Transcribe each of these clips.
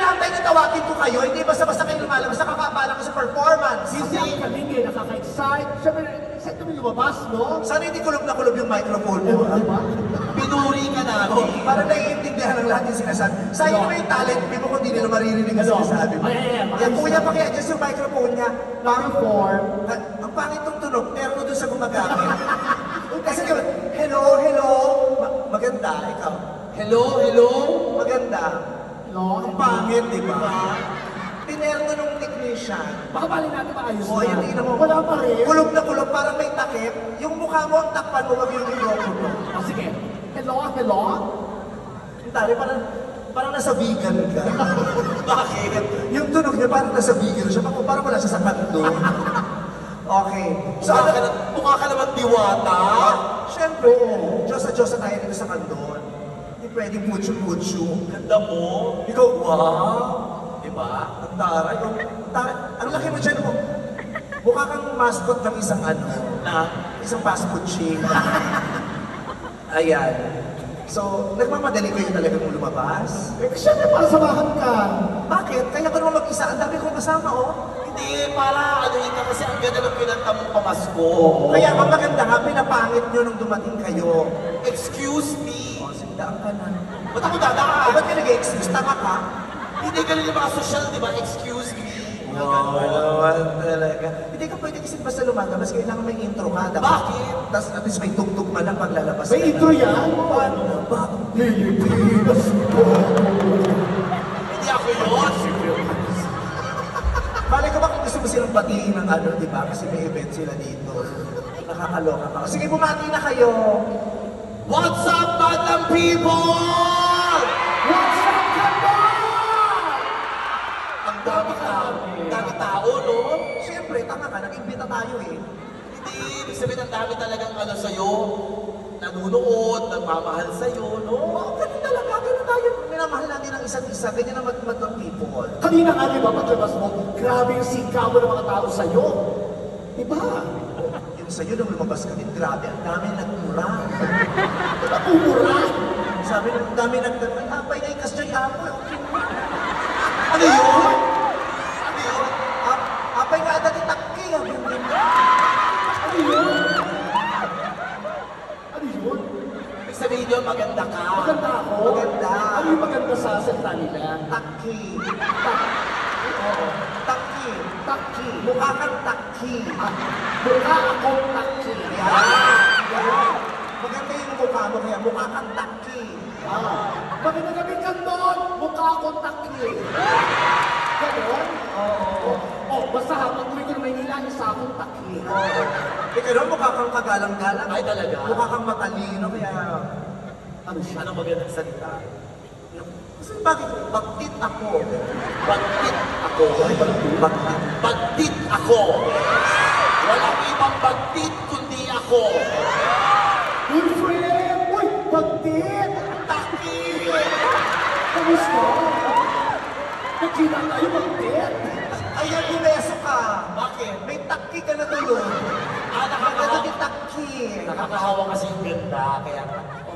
inaantay na tawagin ko kayo, hindi basta-basta kayo lumalabas, nakakabala ko sa performance. Hindi ang kaling eh, nakaka-excite. Siyempre, excited kami lumabas, no? Sana hindi kulob na kulob yung microphone mo, ha? Diba? Pinuri ka namin. Oh, para naiintindihan ng lahat yung sinasabi. Sayang naman yung talent, di mo kung hindi nila maririnig ang sinasabi mo. Yan, kuya, paki-adjust yung microphone niya. Perform. Ang pangit ng tunog, pero doon sa gumagamit. Kasi di ba, hello, hello, maganda, ikaw. Hello, hello. Maganda. No? Ang pangit, di ba? Tinerno nung technician. Baka bali natin maayos O, yan, tingnan mo. Wala pa rin. Kulog na kulog, parang may takip. Yung mukha mo, ang takpan mo, wag yung microphone mo. O sige. Hello, hello? Ang tari, parang nasa vegan ka. Bakit? Yung tunog niya, parang nasa vegan siya. Parang wala siya sa kanto. Okay. So, Mukha ka naman diwata. Siyempre, Diyos na tayo dito sa kanton. Hindi pwedeng putyo-putyo. Ganda mo. Ikaw, Wow. Diba? ang taray. Ang laki mo dyan mo. Mukha kang mascot ng isang isang fast food chain. Ayan. So, nagmamadali kayo talagang lumabas? Eh, siyempre para samahan ka. Bakit? Kaya ka naman mag-isa. Ang dami kong kasama, oh. Hindi, para ano ka kasi ang ganda ng pinanta mong pamasko. Kaya ang maganda nga, pinapangit nyo nung dumating kayo. Excuse me. Oh, sige, daan ka na. Ba't ako dadaan? Ba't ka nag-excuse? Tama ka? Hindi ganun yung mga social, di ba? Excuse me. Wow, naman talaga. Hindi ka pwede kasi basta lumagabas, kailangan may intro ka. Bakit? Tapos at least may tugtog man lang paglalabas. May intro yan? Paano na ba? Pilipinas po. Hindi ako yun. Malay ko ba kung gusto mo silang batiin ng di ba? Kasi may event sila dito. Nakakaloka ka. Sige, bumati na kayo. What's up, Bandang people? What's up, Kandor? Ang dami tao, no? Siyempre, tama ka, nag-imbita tayo eh. Hindi, ibig sabihin ang dami talagang sa'yo. Nanunood, nagmamahal sa'yo, no? Oo, ganun talaga, ganun tayo. Minamahal natin ang isa't isa, ganyan ang matmat ng people. Kanina nga, di ba, paglabas mo, grabe yung sika mo ng mga tao sa'yo. Di ba? Yung sa'yo, nung lumabas ka din, grabe, ang dami nagmura. Nagmumura. Sabi nung ang dami nagdamay, apay na yung kasyoy apo. Ano yun? Ano yun? Apay nga dati takki, ang bingin. Ano yun? Ano yun? Ibig sabihin yun, maganda ka. Maganda ako? Maganda. Ano yung maganda sa salita nila? Takki. Oo, takki. Taki. Mukha kang takki. Mukha akong taki. Yan. Maganda yung mukha mo, kaya mukha kang takki. Maganda kami Kandor, mukha akong taki. Ganon? Oo. Oh, basta ha, pag-uwi ko na Maynila, isa akong taki. Ikaw naman mukha kang kagalang-galang. Ay, talaga? Mukha kang matalino, kaya... Ano siya? Anong magandang salita? Kasi bakit? Bakit ako? Bagtit ako. Bakit? Bagtit ako. Walang ibang bagtit kundi ako. Good friend! Uy, bagtit! Taki! Kamusta? Nagkita tayo bagtit? Ayan, bumeso ka. Bakit? May takki ka na tuloy. Maganda din takki. Nakakahawa kasi yung ganda, kaya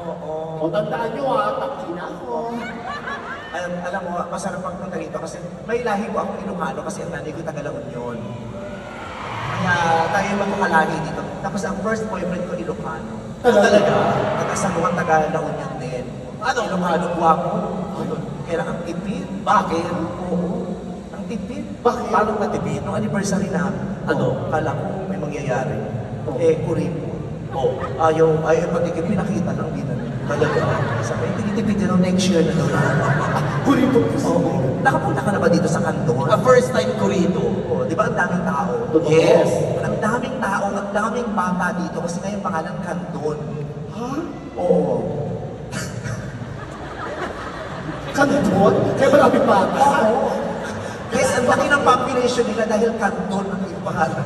Oo. O, tandaan nyo ha, taki na ako. Alam mo, masarap ang punta rito kasi may lahi ko akong Ilocano kasi ang nanay ko taga La Union. Kaya tayo magkakalahi dito. Tapos ang first boyfriend ko Ilocano. Talaga? Taga-Sanuan, taga La Union din. Ano? Ilocano, guwapo. Kaya ang tipid. Bakit? Oo. Ang tipid. Bakit? Paano matipid? Nung anniversary namin. Ano? Kala ko may mangyayari. Oh. Kuripo. Oh. Ayaw patigil, pinakita lang din. Talaga. Sabi, tinitipid yun next year na daw. Kurito kasi. Oo. Nakapunta ka na ba dito sa kanton? First time ko rito. Oo, di ba ang daming tao? Totoo. Yes. Ang daming tao, ang daming bata dito kasi ngayon pangalan kanton. Ha? Oo. Kanton? Kaya marami bata? Oo. Kaya ang laki ng population nila dahil kanton ang yung pangalan.